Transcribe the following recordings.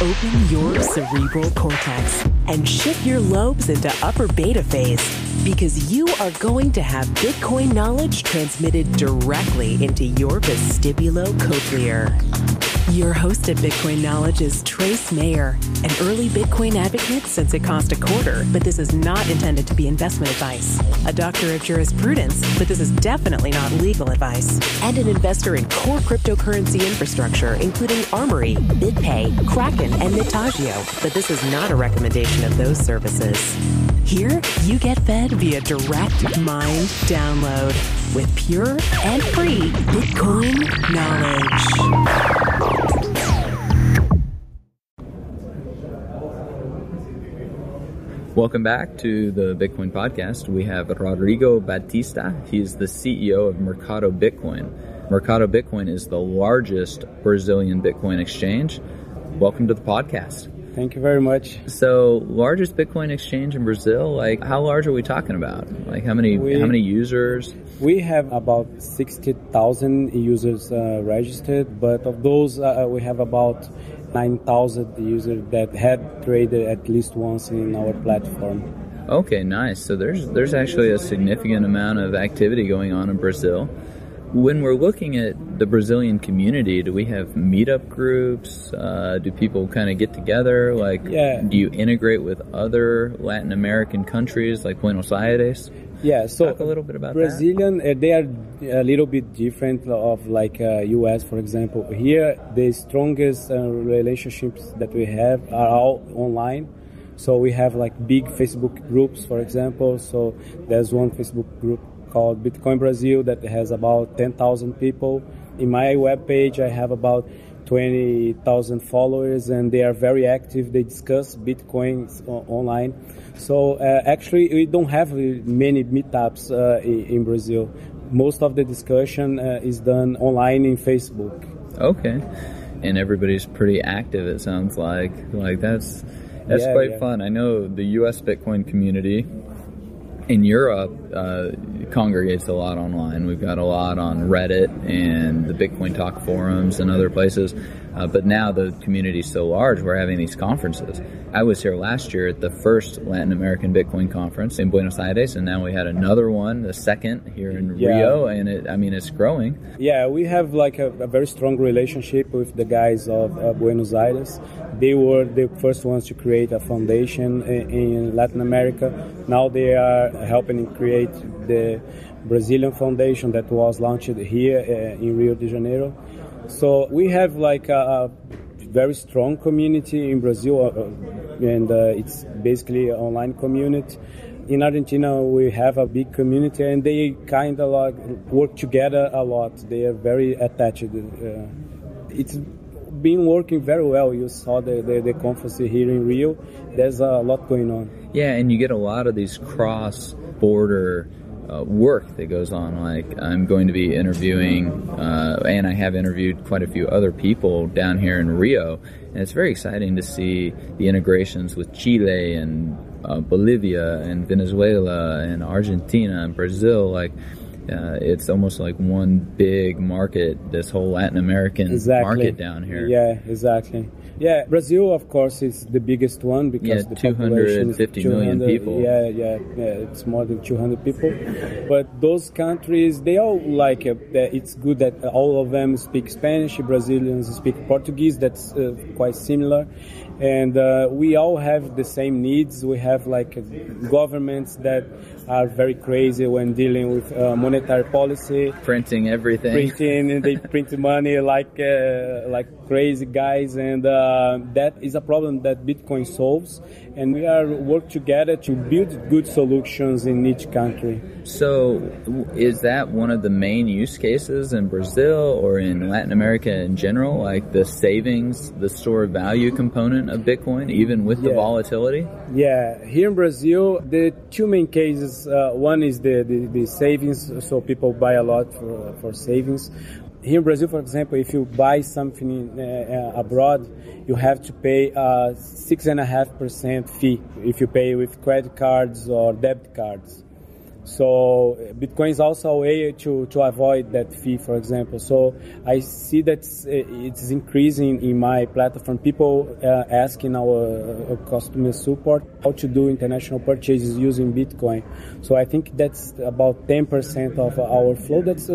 Open your cerebral cortex and shift your lobes into upper beta phase, because you are going to have Bitcoin knowledge transmitted directly into your vestibulocochlear. Your host at Bitcoin Knowledge is Trace Mayer, an early Bitcoin advocate since it cost $0.25, but this is not intended to be investment advice. A doctor of jurisprudence, but this is definitely not legal advice. And an investor in core cryptocurrency infrastructure, including Armory, BitPay, Kraken, and Mitagio, but this is not a recommendation of those services. Here, you get fed via direct mind download with pure and free Bitcoin knowledge. Welcome back to the Bitcoin podcast. We have Rodrigo Batista. He's the CEO of Mercado Bitcoin. Mercado Bitcoin is the largest Brazilian Bitcoin exchange. Welcome to the podcast. Thank you very much. So, largest Bitcoin exchange in Brazil, like how large are we talking about? Like how many users? We have about 60,000 users registered, but of those we have about 9,000 users that had traded at least once in our platform. Okay, nice. So there's actually a significant amount of activity going on in Brazil. When we're looking at the Brazilian community, do we have meetup groups? Do people kind of get together? Do you integrate with other Latin American countries like Buenos Aires? Yeah, so talk a little bit about Brazilian, they are a little bit different of like US, for example. Here, the strongest relationships that we have are all online. So we have like big Facebook groups, for example. So there's one Facebook group called Bitcoin Brazil that has about 10,000 people. In my webpage, I have about 20,000 followers, and they are very active. They discuss Bitcoin online. So actually, we don't have many meetups in Brazil. Most of the discussion is done online in Facebook. Okay, and everybody's pretty active. It sounds like that's quite fun. I know the U.S. Bitcoin community in Europe congregates a lot online. We've got a lot on Reddit and the Bitcoin Talk forums and other places. But now the community is so large, we're having these conferences. I was here last year at the first Latin American Bitcoin conference in Buenos Aires, and now we had another one, the second here in Rio, and it's growing. Yeah, we have like a very strong relationship with the guys of Buenos Aires. They were the first ones to create a foundation in Latin America. Now they are helping create the Brazilian foundation that was launched here in Rio de Janeiro. So we have like a very strong community in Brazil, and it's basically an online community. In Argentina, we have a big community, and they kind of like work together a lot. They are very attached. It's been working very well. You saw the conference here in Rio. There's a lot going on. Yeah, and you get a lot of these cross-border work that goes on. Like I'm going to be interviewing, and I have interviewed quite a few other people down here in Rio, and it's very exciting to see the integrations with Chile and Bolivia and Venezuela and Argentina and Brazil. It's almost like one big market, this whole Latin American market down here. Yeah, exactly. Yeah, Brazil, of course, is the biggest one because the population is 250 million people. Yeah, it's more than 200 people. But those countries, they all like it. It's good that all of them speak Spanish. Brazilians speak Portuguese. That's quite similar. And we all have the same needs. We have like governments that are very crazy when dealing with monetary policy. Printing everything. And they print money like crazy guys. And that is a problem that Bitcoin solves. And we are work together to build good solutions in each country. So is that one of the main use cases in Brazil or in Latin America in general, like the savings, the store of value component of Bitcoin, even with the volatility? Yeah, here in Brazil, the two main cases, one is the savings, so people buy a lot for savings. Here in Brazil, for example, if you buy something abroad, you have to pay a 6.5% fee if you pay with credit cards or debit cards. So Bitcoin is also a way to avoid that fee, for example. So I see that it's increasing in my platform. People asking our customer support how to do international purchases using Bitcoin. So I think that's about 10% of our flow. That's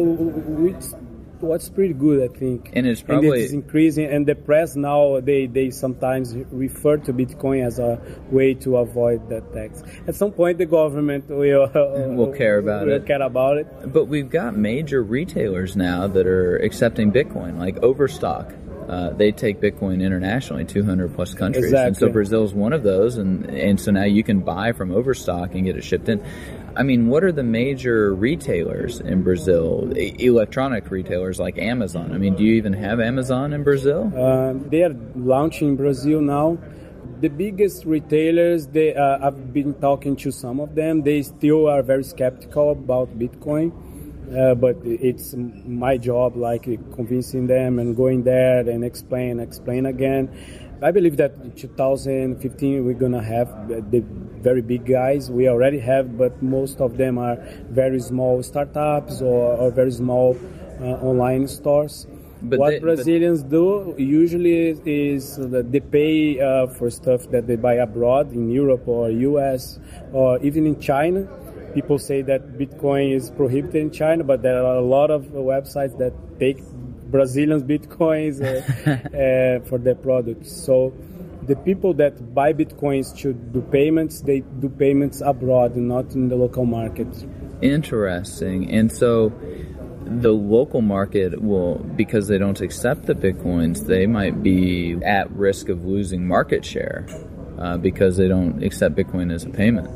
what's pretty good, I think. And it's probably it's increasing. And the press now, they sometimes refer to Bitcoin as a way to avoid that tax. At some point, the government will care about it. But we've got major retailers now that are accepting Bitcoin, like Overstock. They take Bitcoin internationally, 200 plus countries. Exactly. And so Brazil is one of those. And so now you can buy from Overstock and get it shipped in. I mean, what are the major retailers in Brazil, electronic retailers like Amazon? I mean, do you even have Amazon in Brazil? They are launching in Brazil now. The biggest retailers, I've been talking to some of them. They still are very skeptical about Bitcoin. But it's my job, like convincing them and going there and explain again. I believe that in 2015 we're going to have the very big guys. We already have, but most of them are very small startups or very small online stores. But what Brazilians do usually is that they pay for stuff that they buy abroad in Europe or US or even in China. People say that Bitcoin is prohibited in China, but there are a lot of websites that take Brazilians Bitcoins for their products. So the people that buy Bitcoins to do payments, they do payments abroad, not in the local market. Interesting. And so the local market will, because they don't accept the Bitcoins, they might be at risk of losing market share because they don't accept Bitcoin as a payment.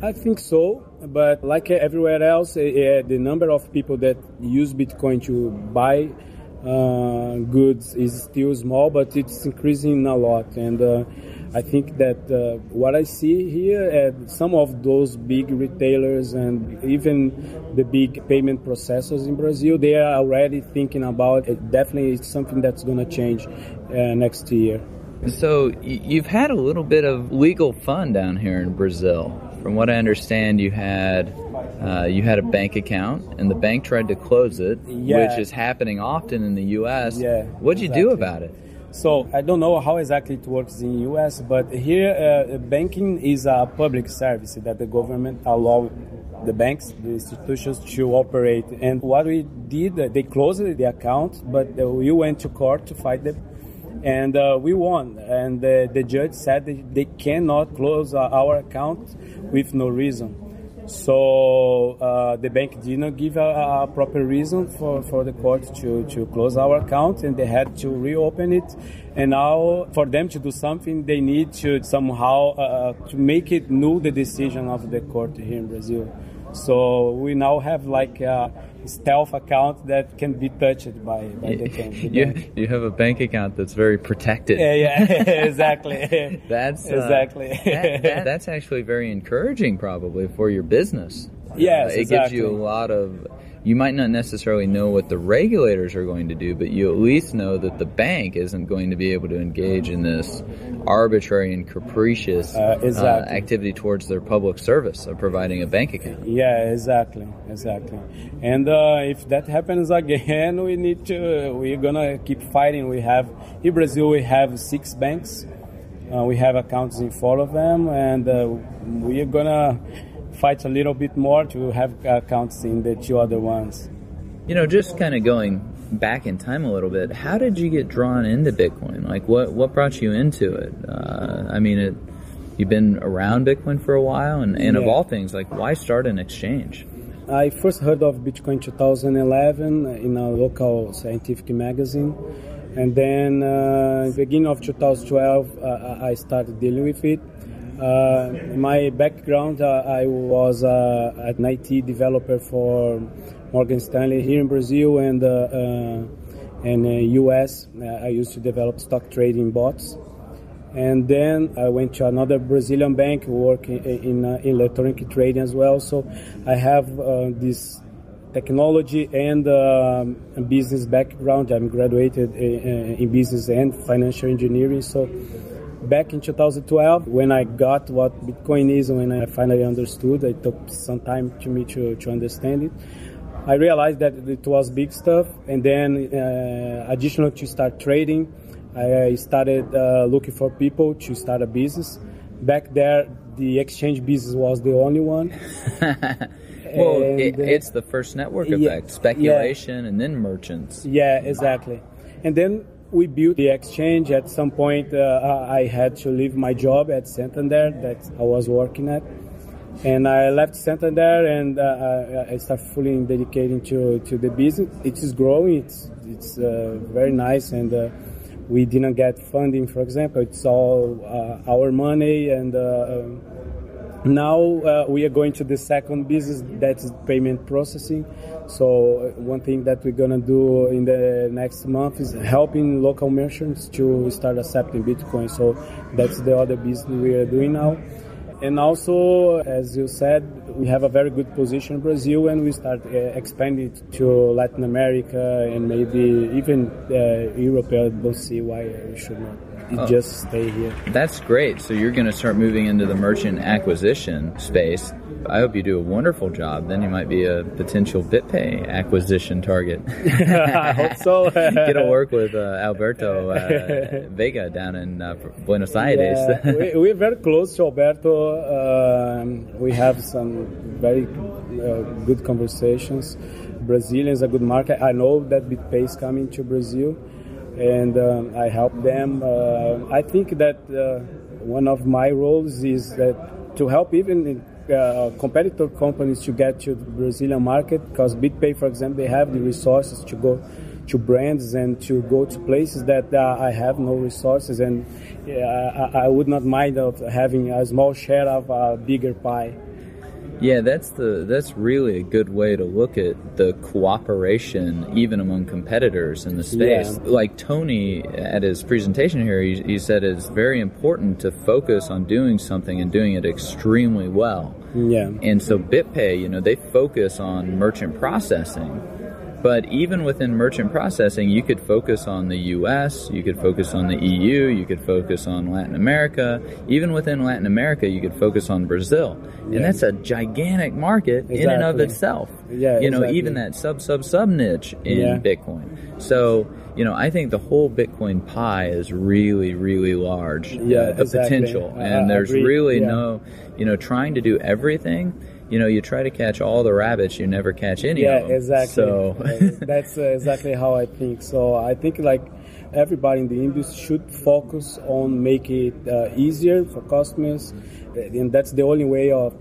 I think so, but like everywhere else, the number of people that use Bitcoin to buy goods is still small, but it's increasing a lot. And I think that what I see here, some of those big retailers and even the big payment processors in Brazil, they are already thinking about it. Definitely it's something that's going to change next year. So you've had a little bit of legal fun down here in Brazil. From what I understand, you had a bank account, and the bank tried to close it, which is happening often in the U.S. Yeah, what did you do about it? So I don't know how exactly it works in the U.S., but here banking is a public service that the government allow the banks, the institutions to operate. And what we did, they closed the account, but we went to court to fight them. And we won. And the judge said that they cannot close our account with no reason. So the bank did not give a proper reason for the court to close our account, and they had to reopen it. And now, for them to do something, they need to somehow to make it null the decision of the court here in Brazil. So we now have like a stealth account that can be touched by the bank. You have a bank account that's very protected. Yeah, exactly. That's exactly. That's actually very encouraging, probably, for your business. Yes, it gives you a lot of. You might not necessarily know what the regulators are going to do, but you at least know that the bank isn't going to be able to engage in this arbitrary and capricious activity towards their public service of providing a bank account. Yeah, exactly. And if that happens again, we're gonna keep fighting. In Brazil, we have 6 banks. We have accounts in 4 of them, and we are gonna fight a little bit more to have accounts in the 2 other ones. You know, just kind of going back in time a little bit, how did you get drawn into Bitcoin? Like, what brought you into it? I mean, you've been around Bitcoin for a while, and of all things, like, why start an exchange? I first heard of Bitcoin in 2011 in a local scientific magazine. And then beginning of 2012, I started dealing with it. My background, I was an IT developer for Morgan Stanley here in Brazil and US. I used to develop stock trading bots. And then I went to another Brazilian bank working in electronic trading as well. So I have this technology and business background. I'm graduated in business and financial engineering. So Back in 2012, when I got what Bitcoin is, when I finally understood, it took some time to me to understand it. I realized that it was big stuff, and then additional to start trading, I started looking for people to start a business. Back there, the exchange business was the only one. Well, it's the first network effect, speculation, and then merchants. Yeah, exactly. And then we built the exchange. At some point, I had to leave my job at Santander that I was working at. And I left Santander, and I started fully dedicating to the business. It is growing. It's very nice, and we didn't get funding, for example. It's all our money, and now we are going to the second business, that's payment processing. So one thing that we're gonna do in the next month is helping local merchants to start accepting Bitcoin. So that's the other business we are doing now. And also, as you said, we have a very good position in Brazil, and we start expanding to Latin America and maybe even Europe. I don't see why we should not just stay here. That's great. So you're going to start moving into the merchant acquisition space. I hope you do a wonderful job. Then you might be a potential BitPay acquisition target. I hope so. Get to work with Alberto Vega down in Buenos Aires. Yeah, we're very close to Alberto. We have some very good conversations. Brazil is a good market. I know that BitPay is coming to Brazil, and I help them. I think that one of my roles is that to help even competitor companies to get to the Brazilian market, because BitPay, for example, they have the resources to go to brands and to go to places that I have no resources, and I would not mind of having a small share of a bigger pie. Yeah, that's really a good way to look at the cooperation even among competitors in the space. Yeah. Like Tony at his presentation here, he said it's very important to focus on doing something and doing it extremely well. Yeah. And so BitPay, they focus on merchant processing. But even within merchant processing, you could focus on the U.S., you could focus on the EU, you could focus on Latin America. Even within Latin America, you could focus on Brazil. And that's a gigantic market in and of itself. Yeah, exactly. Even that sub niche in Bitcoin. So, I think the whole Bitcoin pie is really, really large. The potential. And there's really no, trying to do everything. You try to catch all the rabbits, you never catch any of them. Yeah, exactly. So that's exactly how I think. So I think everybody in the industry should focus on making it easier for customers, and that's the only way of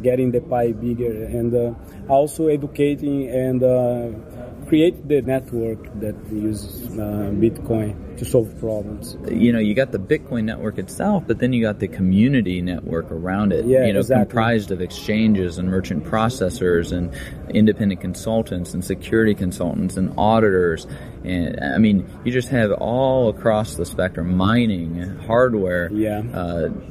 getting the pie bigger, and also educating and create the network that uses Bitcoin to solve problems. You got the Bitcoin network itself, but then you got the community network around it. Exactly. Comprised of exchanges and merchant processors and independent consultants and security consultants and auditors. And you just have all across the spectrum: mining, hardware,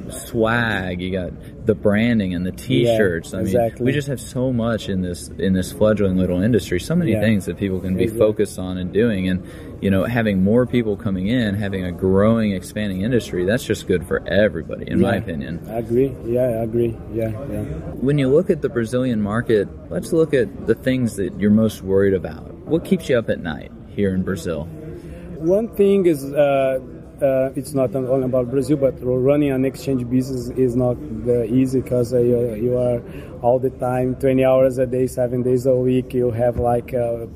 swag. You got the branding and the T-shirts. Exactly. We just have so much in this fledgling little industry. So many things that people can be focused on and doing, and having more people coming in, having a growing, expanding industry. That's just good for everybody, in my opinion. I agree. Yeah, I agree. Yeah. When you look at the Brazilian market, let's look at the things that you're most worried about. What keeps you up at night here in Brazil? One thing is, it's not only about Brazil, but running an exchange business is not easy, because you are all the time, 20 hours a day, 7 days a week. You have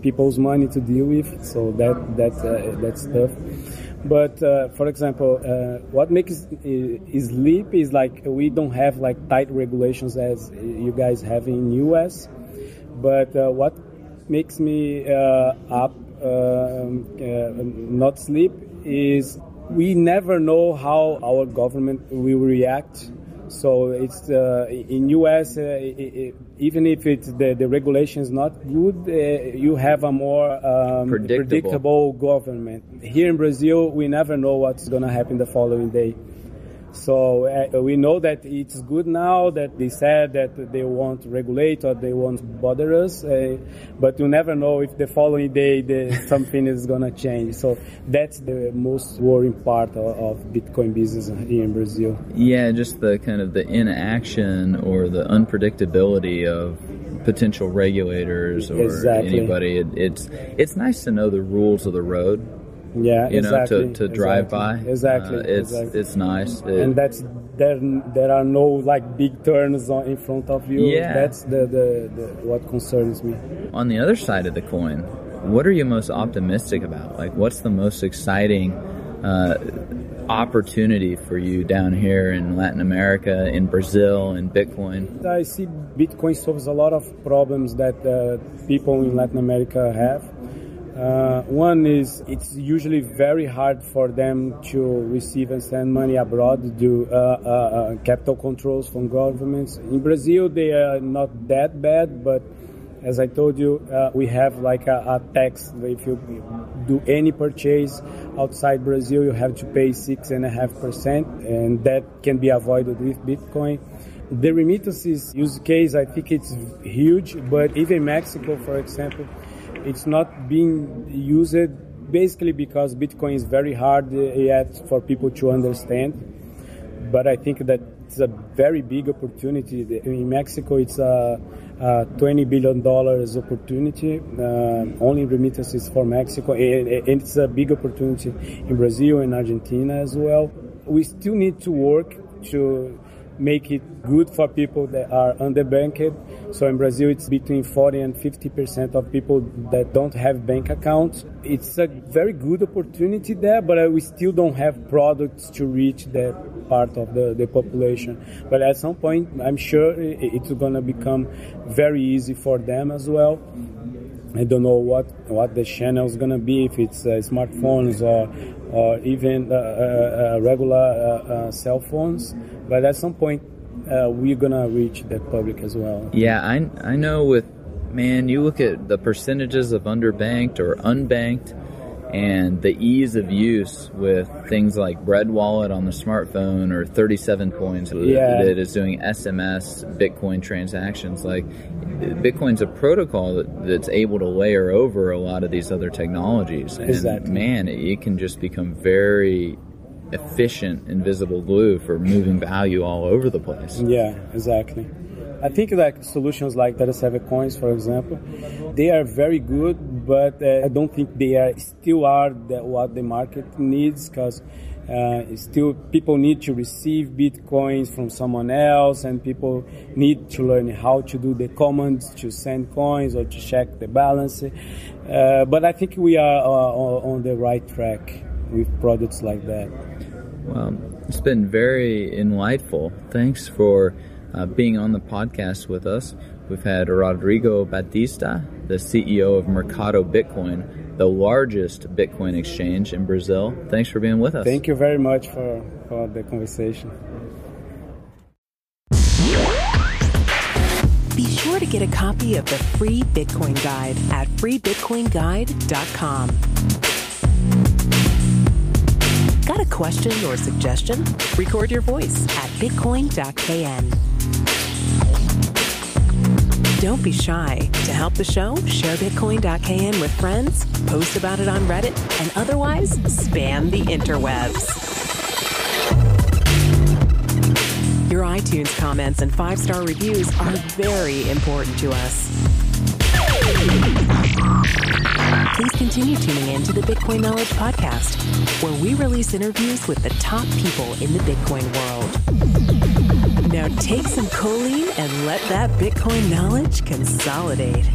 people's money to deal with, so that's tough. But for example, what makes sleep is we don't have tight regulations as you guys have in US. But what makes me not sleep is we never know how our government will react. So it's in US, even if it's the regulation is not good, you have a more predictable government. Here in Brazil, we never know what's going to happen the following day. So we know that it's good now that they said that they won't regulate or they won't bother us, but you never know if the following day something is going to change. So that's the most worrying part of Bitcoin business here in Brazil. Yeah, just the kind of the inaction or the unpredictability of potential regulators or anybody. It's nice to know the rules of the road. Yeah, you know, to drive by. Exactly. It's nice. And that's there are no like big turns in front of you. Yeah. That's the what concerns me. On the other side of the coin, what are you most optimistic about? Like, what's the most exciting opportunity for you down here in Latin America, in Brazil, in Bitcoin? I see Bitcoin solves a lot of problems that people in Latin America have. One is it's usually very hard for them to receive and send money abroad due to capital controls from governments. In Brazil, they are not that bad, but as I told you, we have like a tax. If you do any purchase outside Brazil, you have to pay 6.5%, and that can be avoided with Bitcoin. The remittances use case, I think it's huge, but even Mexico, for example, it's not being used basically because Bitcoin is very hard yet for people to understand. But I think that it's a very big opportunity. In Mexico, it's a $20 billion opportunity, only remittances for Mexico. And it's a big opportunity in Brazil and Argentina as well. We still need to work to make it good for people that are underbanked. So in Brazil, it's between 40 and 50% of people that don't have bank accounts. It's a very good opportunity there, but we still don't have products to reach that part of the population. But at some point, I'm sure it's going to become very easy for them as well. I don't know what the channel is going to be, if it's smartphones or even regular cell phones. But at some point, we're going to reach that public as well. Yeah, I know you look at the percentages of underbanked or unbanked and the ease of use with things like Bread Wallet on the smartphone or 37 Coins that is doing SMS Bitcoin transactions. Like, Bitcoin's a protocol that's able to layer over a lot of these other technologies. And man, it can just become very efficient invisible glue for moving value all over the place. Yeah, exactly. I think like solutions like 37 Coins, for example, they are very good, but I don't think they still are what the market needs, because still people need to receive Bitcoins from someone else, and people need to learn how to do the commands to send coins or to check the balance. But I think we are on the right track with products like that. Well, it's been very enlightful. Thanks for being on the podcast with us. We've had Rodrigo Batista, the CEO of Mercado Bitcoin, the largest Bitcoin exchange in Brazil. Thanks for being with us. Thank you very much for the conversation. Be sure to get a copy of the free Bitcoin Guide at freebitcoinguide.com. Got a question or suggestion? Record your voice at bitcoin.kn. Don't be shy. To help the show, share bitcoin.kn with friends, post about it on Reddit, and otherwise spam the interwebs. Your iTunes comments and 5-star reviews are very important to us. Please continue tuning in to the Bitcoin Knowledge Podcast, where we release interviews with the top people in the Bitcoin world. Now take some choline and let that Bitcoin knowledge consolidate.